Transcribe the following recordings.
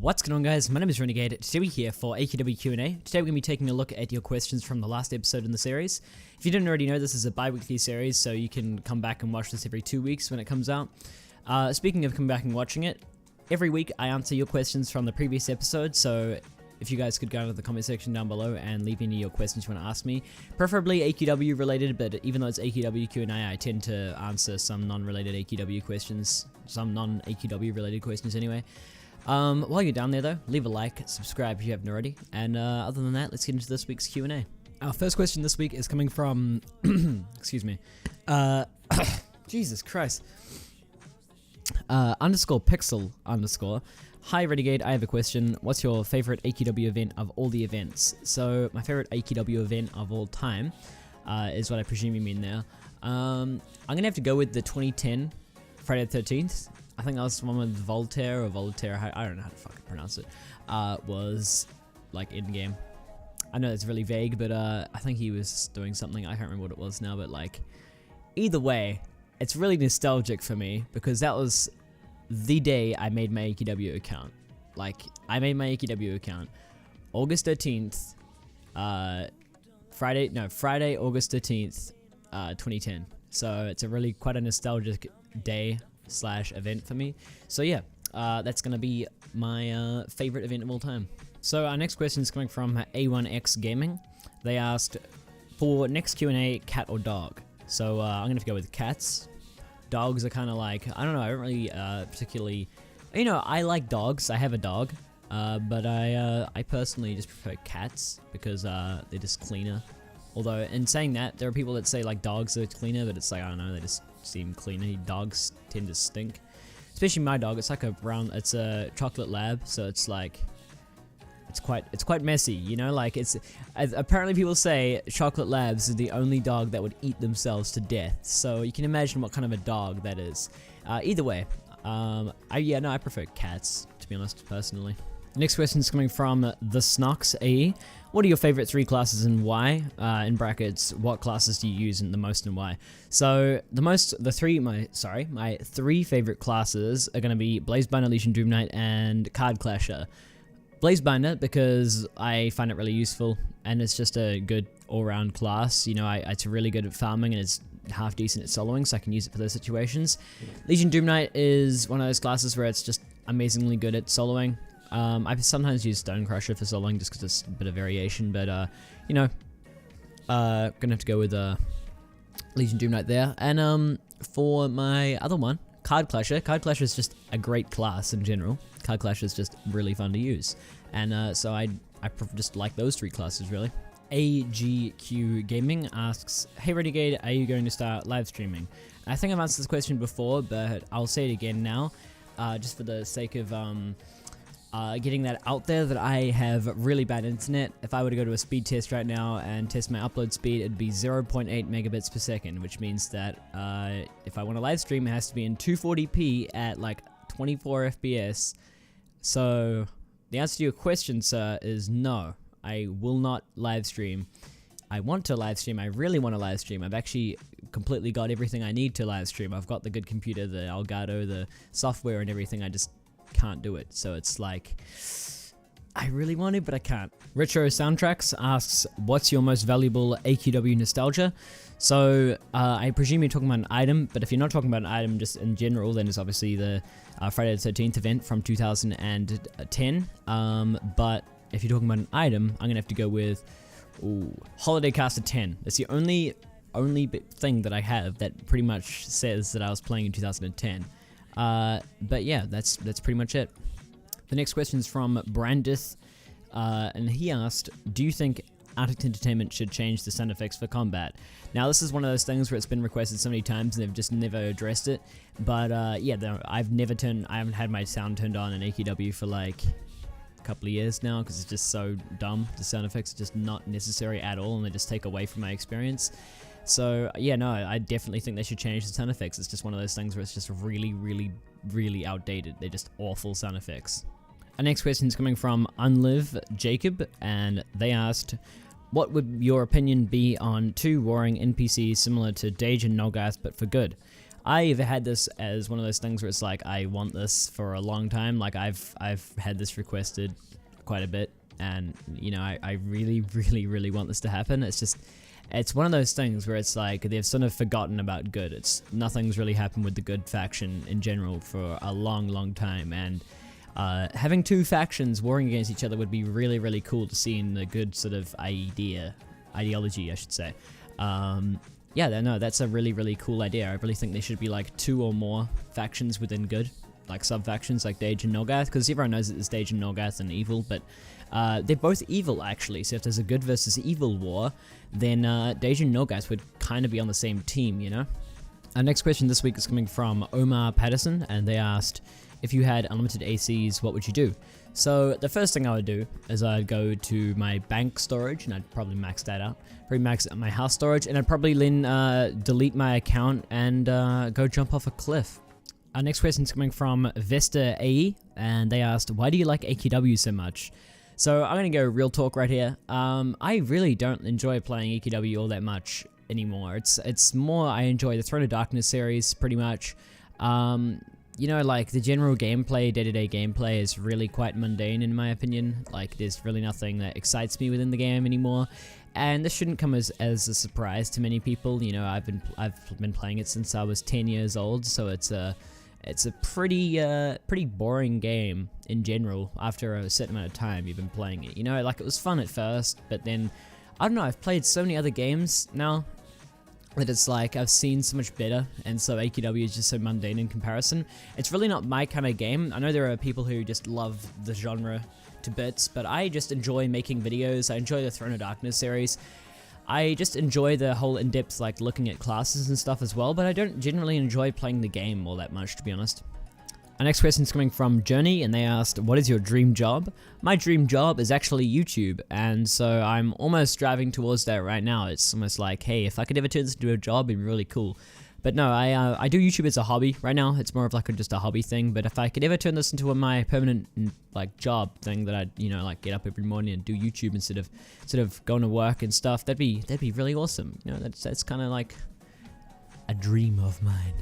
What's going on, guys? My name is Renegade. Today we're here for AQW Q&A. Today we're going to be taking a look at your questions from the last episode in the series. If you didn't already know, this is a bi-weekly series, so you can come back and watch this every 2 weeks when it comes out. Speaking of coming back and watching it, every week I answer your questions from the previous episode, so if you guys could go into the comment section down below and leave any of your questions you want to ask me, preferably AQW related, but even though it's AQW Q&A, I tend to answer some non-related AQW questions, some non-AQW related questions anyway. While you're down there though, leave a like, subscribe if you haven't already, and other than that, let's get into this week's Q&A. Our first question this week is coming from, excuse me, Jesus Christ, _pixel_. Hi Renegade, I have a question. What's your favorite AQW event of all the events? So my favorite AQW event of all time is what I presume you mean there. I'm gonna have to go with the 2010 Friday the 13th. I think that was the one with Voltaire, I don't know how to fucking pronounce it, was like in-game. I know it's really vague, but I think he was doing something, I can't remember what it was now, but like, either way, it's really nostalgic for me, because that was the day I made my AQW account. Like, I made my AQW account August 13th, Friday, August 13th, 2010. So it's a really quite a nostalgic day / event for me. So yeah, that's gonna be my favorite event of all time. So our next question is coming from A1X Gaming. They asked, for next Q&A, cat or dog? So I'm gonna have to go with cats. Dogs are kind of like, I don't know, I don't really particularly, you know, I like dogs, I have a dog, but I personally just prefer cats because they're just cleaner. Although, in saying that, there are people that say like dogs are cleaner, but it's like, I don't know, they just seem cleaner. Dogs tend to stink. Especially my dog, it's like it's a chocolate lab, so it's like, it's quite messy, you know, like apparently people say chocolate labs are the only dog that would eat themselves to death, so you can imagine what kind of a dog that is. Either way, I prefer cats, to be honest, personally. Next question is coming from the Snox AE. What are your favorite 3 classes and why? In brackets, what classes do you use the most and why? So my 3 favorite classes are going to be Blazebinder, Legion Doom Knight, and Card Clasher. Blazebinder because I find it really useful and it's just a good all-round class. You know, it's really good at farming and it's half decent at soloing, so I can use it for those situations. Legion Doom Knight is one of those classes where it's just amazingly good at soloing. I sometimes use Stone Crusher for soloing just because it's a bit of variation, but you know, gonna have to go with Legion Doom Knight there. And for my other one, Card Clasher. Card Clasher is just a great class in general. Card Clasher is just really fun to use, and so I just like those 3 classes really. AGQ Gaming asks, hey Renegade, are you going to start live streaming? I think I've answered this question before, but I'll say it again now, just for the sake of getting that out there, that I have really bad internet. If I were to go to a speed test right now and test my upload speed, it'd be 0.8 megabits per second, which means that if I want to live stream, it has to be in 240p at like 24 FPS. So the answer to your question, sir, is no. I will not live stream. I want to live stream. I really want to live stream. I've actually completely got everything I need to live stream. I've got the good computer, the Elgato, the software and everything. I just can't do it. So it's like, I really want to, but I can't. Retro Soundtracks asks, what's your most valuable AQW Nostalgia? So I presume you're talking about an item, but if you're not talking about an item just in general, then it's obviously the Friday the 13th event from 2010. But if you're talking about an item, I'm gonna have to go with Holiday Caster 10. That's the only thing that I have that pretty much says that I was playing in 2010. But yeah, that's pretty much it. The next question is from Brandith, and he asked, do you think Arctic Entertainment should change the sound effects for combat? Now this is one of those things where it's been requested so many times and they've just never addressed it, but yeah, I haven't had my sound turned on in AQW for like a couple of years now, because it's just so dumb. The sound effects are just not necessary at all and they just take away from my experience. So yeah, no, I definitely think they should change the sound effects. It's just one of those things where it's just really outdated. They're just awful sound effects. Our next question is coming from Unlive Jacob, and they asked, what would your opinion be on 2 warring NPCs similar to Dage and Nolgath but for good? I've had this as one of those things where it's like I want this for a long time. Like I've had this requested quite a bit, and you know, I really, really, really want this to happen. It's one of those things where it's like they've sort of forgotten about good. Nothing's really happened with the good faction in general for a long, long time, and having two factions warring against each other would be really, really cool to see in the good sort of ideology, I should say. Yeah, no, that's a really, really cool idea. I really think there should be like 2 or more factions within good, like sub-factions like Dage and Norgath, because everyone knows that there's Dage and Norgath and evil, but they're both evil actually, so if there's a good versus evil war, then Dage and Norgath would kind of be on the same team, you know? Our next question this week is coming from Omar Patterson, and they asked, if you had unlimited ACs, what would you do? So the first thing I would do is I'd go to my bank storage, and I'd probably max that out. Probably max out my house storage, and I'd probably then delete my account and go jump off a cliff. Our next question is coming from Vesta AE, and they asked, why do you like AQW so much? So I'm going to go real talk right here. I really don't enjoy playing AQW all that much anymore. It's more I enjoy the Throne of Darkness series pretty much. You know, like the general gameplay, day-to-day gameplay is really quite mundane in my opinion. Like there's really nothing that excites me within the game anymore. And this shouldn't come as a surprise to many people. You know, I've been playing it since I was 10 years old, so it's a pretty boring game in general after a certain amount of time you've been playing it. You know, like it was fun at first, but then I don't know, I've played so many other games now that it's like I've seen so much better, and so AQW is just so mundane in comparison. It's really not my kind of game. I know there are people who just love the genre to bits, but I just enjoy making videos. I enjoy the Throne of Darkness series. I just enjoy the whole in-depth like looking at classes and stuff as well, but I don't generally enjoy playing the game all that much, to be honest. Our next question is coming from Journey, and they asked, what is your dream job? My dream job is actually YouTube, and so I'm almost driving towards that right now. It's almost like, hey, if I could ever turn this into a job, it'd be really cool. But no, I do YouTube as a hobby right now. It's more of like just a hobby thing, but if I could ever turn this into my permanent like job thing that I'd, you know, like get up every morning and do YouTube instead of going to work and stuff, that'd be really awesome. You know, that's kind of like a dream of mine.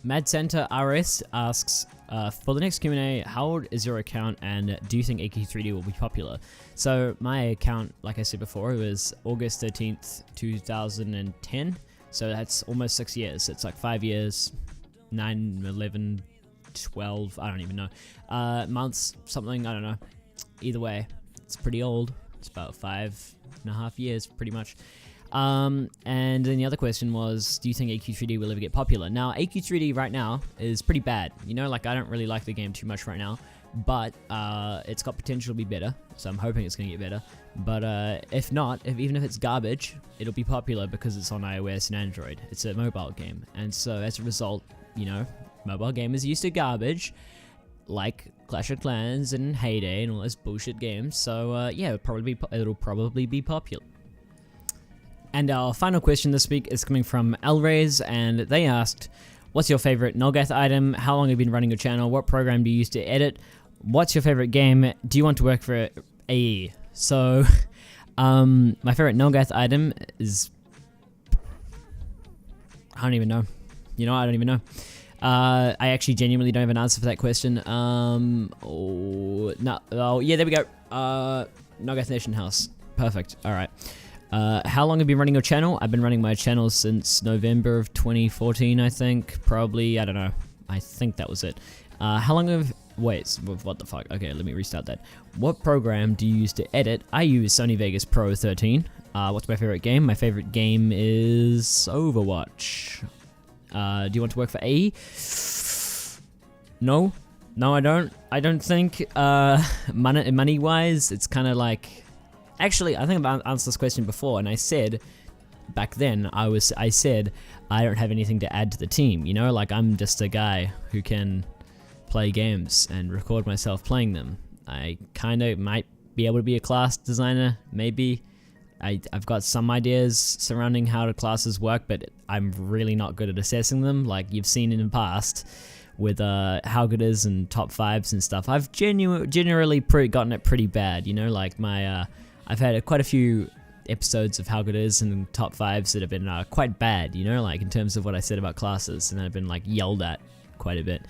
Mad Santa RS asks, for the next Q&A, how old is your account and do you think AQ3D will be popular? So my account, like I said before, it was August 13th, 2010. So that's almost 6 years. It's like 5 years, 9, 11, 12, I don't even know. Months, something, I don't know. Either way, it's pretty old. It's about 5.5 years, pretty much. And then the other question was, do you think AQ3D will ever get popular? Now, AQ3D right now is pretty bad. You know, like I don't really like the game too much right now, but it's got potential to be better, so I'm hoping it's going to get better. But if not, even if it's garbage, it'll be popular because it's on iOS and Android. It's a mobile game, and so as a result, you know, mobile gamers used to garbage, like Clash of Clans and Heyday and all those bullshit games. So yeah, it'll probably be popular. And our final question this week is coming from Elrays, and they asked, what's your favorite Norgath item? How long have you been running your channel? What program do you use to edit? What's your favorite game? Do you want to work for AE? So, my favorite Norgath item is... I don't even know. You know, I don't even know. I actually genuinely don't have an answer for that question. Oh, yeah, there we go. Norgath Nation House. Perfect. All right. How long have you been running your channel? I've been running my channel since November of 2014, I think. Probably, I don't know. I think that was it. How long have... Wait, what the fuck? Okay, let me restart that. What program do you use to edit? I use Sony Vegas Pro 13. What's my favorite game? My favorite game is Overwatch. Do you want to work for AE? No. No, I don't. I don't think, money-wise, it's kind of like... Actually, I think I've answered this question before, and I said, back then, I said, I don't have anything to add to the team, you know? Like, I'm just a guy who can play games and record myself playing them. I kind of might be able to be a class designer, maybe. I've got some ideas surrounding how the classes work, but I'm really not good at assessing them, like you've seen in the past with how good is and top 5s and stuff. I've generally gotten it pretty bad, you know? Like, my... I've had quite a few episodes of How Good It Is and top 5s that have been quite bad, you know, like in terms of what I said about classes, and I've been like yelled at quite a bit.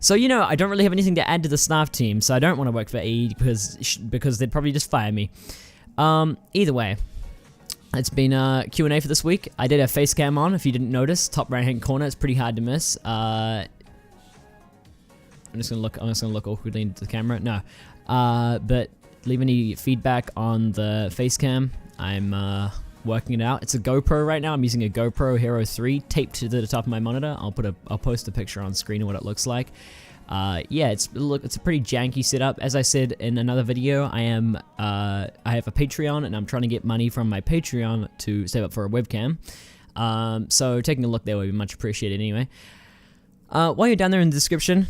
So, you know, I don't really have anything to add to the staff team, so I don't want to work for AE because they'd probably just fire me. Either way, it's been Q&A for this week. I did have Facecam on, if you didn't notice, top right hand corner. It's pretty hard to miss. I'm just gonna look awkwardly into the camera. No, but leave any feedback on the Facecam. I'm working it out. It's a GoPro right now. I'm using a GoPro Hero 3 taped to the top of my monitor. I'll post a picture on screen of what it looks like. Yeah, it's a pretty janky setup. As I said in another video, I have a Patreon, and I'm trying to get money from my Patreon to save up for a webcam. So taking a look there would be much appreciated anyway. While you're down there in the description,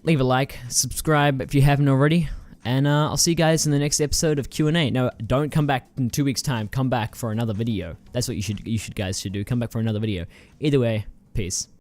leave a like, subscribe if you haven't already, and I'll see you guys in the next episode of Q&A. No, don't come back in 2 weeks' time. Come back for another video. That's what you guys should do. Come back for another video. Either way, peace.